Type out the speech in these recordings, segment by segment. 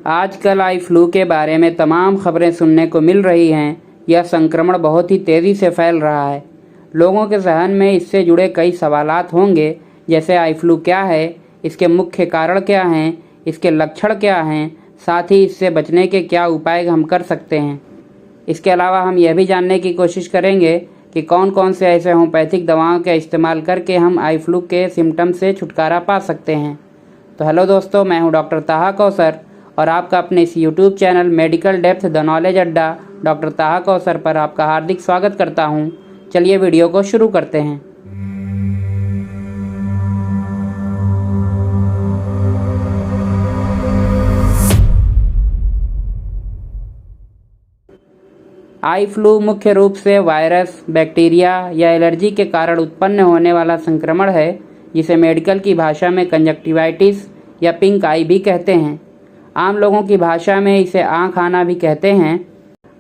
आजकल eye flu के बारे में तमाम खबरें सुनने को मिल रही हैं। यह संक्रमण बहुत ही तेज़ी से फैल रहा है। लोगों के जहन में इससे जुड़े कई सवालात होंगे, जैसे आई फ्लू क्या है, इसके मुख्य कारण क्या हैं, इसके लक्षण क्या हैं, साथ ही इससे बचने के क्या उपाय हम कर सकते हैं। इसके अलावा हम यह भी जानने की कोशिश करेंगे कि कौन कौन से ऐसे होम्योपैथिक दवाओं का इस्तेमाल करके हम आई फ्लू के सिम्टम से छुटकारा पा सकते हैं। तो हेलो दोस्तों, मैं हूं डॉक्टर ताहा कौसर और आपका अपने इस YouTube channel medical depth the knowledge अड्डा डॉक्टर ताहा कौसर पर आपका हार्दिक स्वागत करता हूं। चलिए वीडियो को शुरू करते हैं। आई फ्लू मुख्य रूप से वायरस, बैक्टीरिया या एलर्जी के कारण उत्पन्न होने वाला संक्रमण है, जिसे मेडिकल की भाषा में कंजक्टिवाइटिस या पिंक आई भी कहते हैं। आम लोगों की भाषा में इसे आँख आना भी कहते हैं।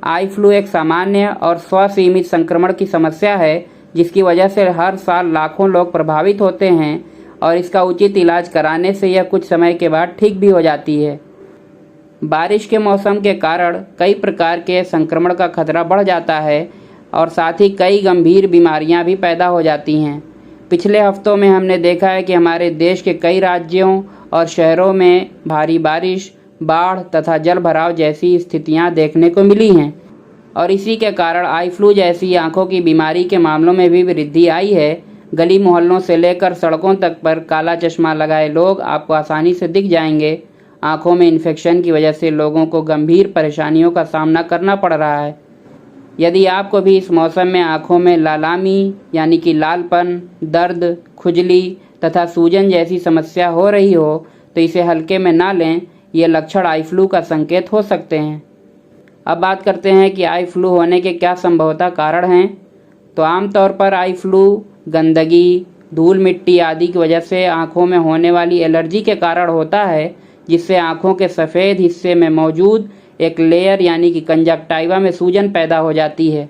आई फ्लू एक सामान्य और स्वसीमित संक्रमण की समस्या है, जिसकी वजह से हर साल लाखों लोग प्रभावित होते हैं और इसका उचित इलाज कराने से यह कुछ समय के बाद ठीक भी हो जाती है। बारिश के मौसम के कारण कई प्रकार के संक्रमण का खतरा बढ़ जाता है और साथ ही कई गंभीर बीमारियां भी पैदा हो जाती हैं। पिछले हफ्तों में हमने देखा है कि हमारे देश के कई राज्यों और शहरों में भारी बारिश, बाढ़ तथा जल भराव जैसी स्थितियां देखने को मिली हैं और इसी के कारण आई फ्लू जैसी आंखों की बीमारी के मामलों में भी वृद्धि आई है। गली मोहल्लों से लेकर सड़कों तक पर काला चश्मा लगाए लोग आपको आसानी से दिख जाएंगे। आंखों में इन्फेक्शन की वजह से लोगों को गंभीर परेशानियों का सामना करना पड़ रहा है। यदि आपको भी इस मौसम में आंखों में लालामी यानी कि लालपन, दर्द, खुजली तथा सूजन जैसी समस्या हो रही हो तो इसे हल्के में ना लें। ये लक्षण आई फ्लू का संकेत हो सकते हैं। अब बात करते हैं कि आई फ्लू होने के क्या संभवतः कारण हैं। तो आमतौर पर आई फ्लू गंदगी, धूल मिट्टी आदि की वजह से आंखों में होने वाली एलर्जी के कारण होता है, जिससे आंखों के सफ़ेद हिस्से में मौजूद एक लेयर यानी कि कंजक्टाइवा में सूजन पैदा हो जाती है।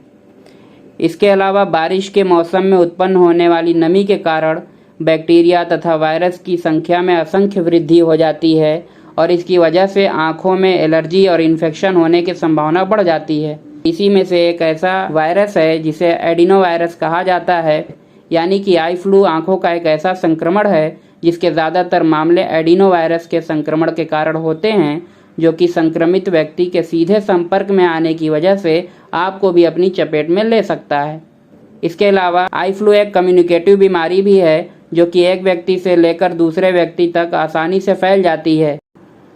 इसके अलावा बारिश के मौसम में उत्पन्न होने वाली नमी के कारण बैक्टीरिया तथा वायरस की संख्या में असंख्य वृद्धि हो जाती है और इसकी वजह से आंखों में एलर्जी और इन्फेक्शन होने की संभावना बढ़ जाती है। इसी में से एक ऐसा वायरस है जिसे एडिनो वायरस कहा जाता है, यानी कि आई फ्लू आंखों का एक ऐसा संक्रमण है जिसके ज़्यादातर मामले एडिनो वायरस के संक्रमण के कारण होते हैं, जो कि संक्रमित व्यक्ति के सीधे संपर्क में आने की वजह से आपको भी अपनी चपेट में ले सकता है। इसके अलावा आई फ्लू एक कम्युनिकेटिव बीमारी भी है, जो कि एक व्यक्ति से लेकर दूसरे व्यक्ति तक आसानी से फैल जाती है।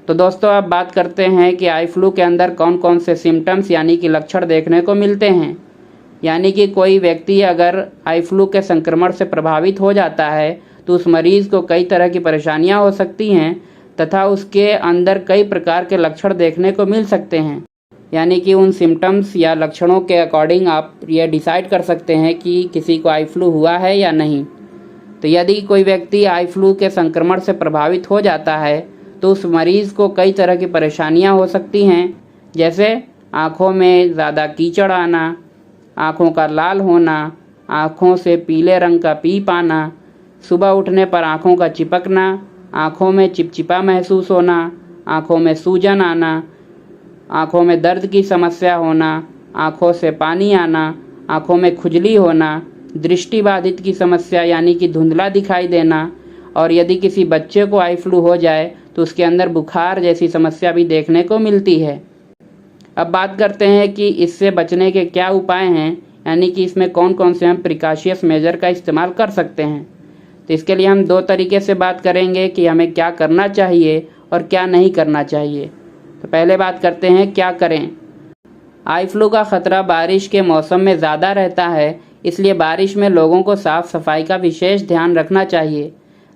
तो दोस्तों, अब बात करते हैं कि आई फ्लू के अंदर कौन कौन से सिम्टम्स यानी कि लक्षण देखने को मिलते हैं। यानी कि कोई व्यक्ति अगर आई फ्लू के संक्रमण से प्रभावित हो जाता है तो उस मरीज़ को कई तरह की परेशानियां हो सकती हैं तथा उसके अंदर कई प्रकार के लक्षण देखने को मिल सकते हैं। यानी कि उन सिम्टम्स या लक्षणों के अकॉर्डिंग आप ये डिसाइड कर सकते हैं कि किसी को आई फ्लू हुआ है या नहीं। तो यदि कोई व्यक्ति आई फ्लू के संक्रमण से प्रभावित हो जाता है तो उस मरीज़ को कई तरह की परेशानियां हो सकती हैं, जैसे आँखों में ज़्यादा कीचड़ आना, आँखों का लाल होना, आँखों से पीले रंग का पीप आना, सुबह उठने पर आँखों का चिपकना, आँखों में चिपचिपा महसूस होना, आँखों में सूजन आना, आँखों में दर्द की समस्या होना, आँखों से पानी आना, आँखों में खुजली होना, दृष्टि बाधित की समस्या यानी कि धुंधला दिखाई देना, और यदि किसी बच्चे को आई फ्लू हो जाए तो उसके अंदर बुखार जैसी समस्या भी देखने को मिलती है। अब बात करते हैं कि इससे बचने के क्या उपाय हैं, यानी कि इसमें कौन कौन से हम प्रिकॉशियस मेजर का इस्तेमाल कर सकते हैं। तो इसके लिए हम दो तरीके से बात करेंगे कि हमें क्या करना चाहिए और क्या नहीं करना चाहिए। तो पहले बात करते हैं क्या करें। आई फ्लू का खतरा बारिश के मौसम में ज़्यादा रहता है, इसलिए बारिश में लोगों को साफ़ सफाई का विशेष ध्यान रखना चाहिए।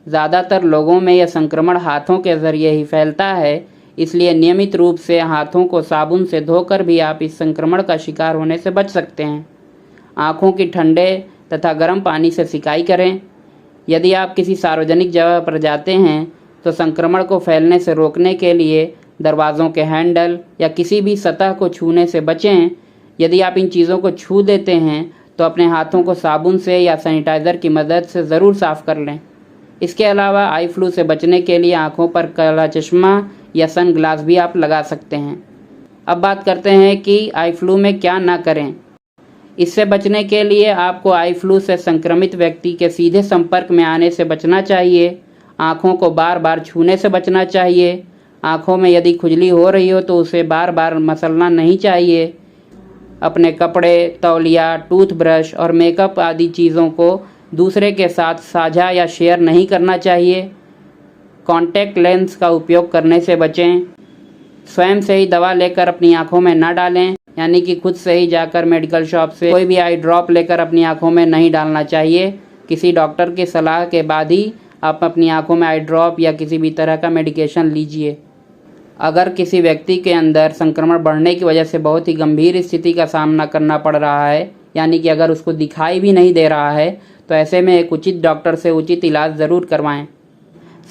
ज़्यादातर लोगों में यह संक्रमण हाथों के ज़रिए ही फैलता है, इसलिए नियमित रूप से हाथों को साबुन से धोकर भी आप इस संक्रमण का शिकार होने से बच सकते हैं। आँखों की ठंडे तथा गर्म पानी से सिकाई करें। यदि आप किसी सार्वजनिक जगह पर जाते हैं तो संक्रमण को फैलने से रोकने के लिए दरवाज़ों के हैंडल या किसी भी सतह को छूने से बचें। यदि आप इन चीज़ों को छू देते हैं तो अपने हाथों को साबुन से या सैनिटाइज़र की मदद से ज़रूर साफ़ कर लें। इसके अलावा आई फ्लू से बचने के लिए आँखों पर काला चश्मा या सन ग्लास भी आप लगा सकते हैं। अब बात करते हैं कि आई फ्लू में क्या ना करें। इससे बचने के लिए आपको आई फ्लू से संक्रमित व्यक्ति के सीधे संपर्क में आने से बचना चाहिए। आँखों को बार बार छूने से बचना चाहिए। आँखों में यदि खुजली हो रही हो तो उसे बार बार मसलना नहीं चाहिए। अपने कपड़े, तौलिया, टूथब्रश और मेकअप आदि चीज़ों को दूसरे के साथ साझा या शेयर नहीं करना चाहिए। कॉन्टैक्ट लेंस का उपयोग करने से बचें। स्वयं से ही दवा लेकर अपनी आँखों में न डालें, यानी कि खुद से ही जाकर मेडिकल शॉप से कोई भी आई ड्रॉप लेकर अपनी आँखों में नहीं डालना चाहिए। किसी डॉक्टर की सलाह के बाद ही आप अपनी आँखों में आई ड्रॉप या किसी भी तरह का मेडिकेशन लीजिए। अगर किसी व्यक्ति के अंदर संक्रमण बढ़ने की वजह से बहुत ही गंभीर स्थिति का सामना करना पड़ रहा है, यानी कि अगर उसको दिखाई भी नहीं दे रहा है, तो ऐसे में एक उचित डॉक्टर से उचित इलाज ज़रूर करवाएं।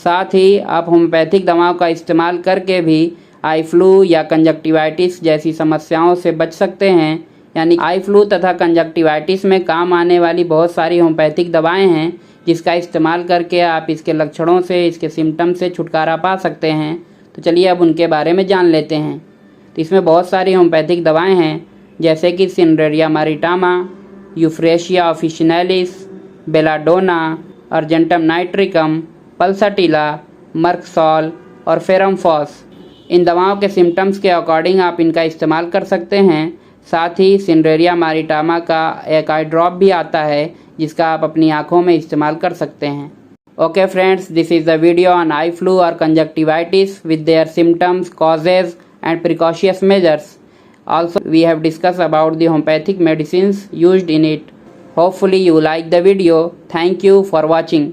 साथ ही आप होम्योपैथिक दवाओं का इस्तेमाल करके भी आई फ्लू या कंजक्टिवाइटिस जैसी समस्याओं से बच सकते हैं। यानी आई फ्लू तथा कंजक्टिवाइटिस में काम आने वाली बहुत सारी होम्योपैथिक दवाएं हैं, जिसका इस्तेमाल करके आप इसके लक्षणों से, इसके सिम्टम से छुटकारा पा सकते हैं। तो चलिए अब उनके बारे में जान लेते हैं। तो इसमें बहुत सारी होम्योपैथिक दवाएं हैं, जैसे कि cineraria maritima, euphrasia officinalis, belladonna, argentum nitricum, pulsatilla, mercsol और फेरमफॉस। इन दवाओं के सिम्टम्स के अकॉर्डिंग आप इनका इस्तेमाल कर सकते हैं। साथ ही सिनरेरिया मारिटामा का एक आई ड्रॉप भी आता है, जिसका आप अपनी आँखों में इस्तेमाल कर सकते हैं। Okay friends, this is the video on eye flu or conjunctivitis with their symptoms, causes and precautionary measures. Also, we have discussed about the homeopathic medicines used in it. Hopefully you like the video. Thank you for watching.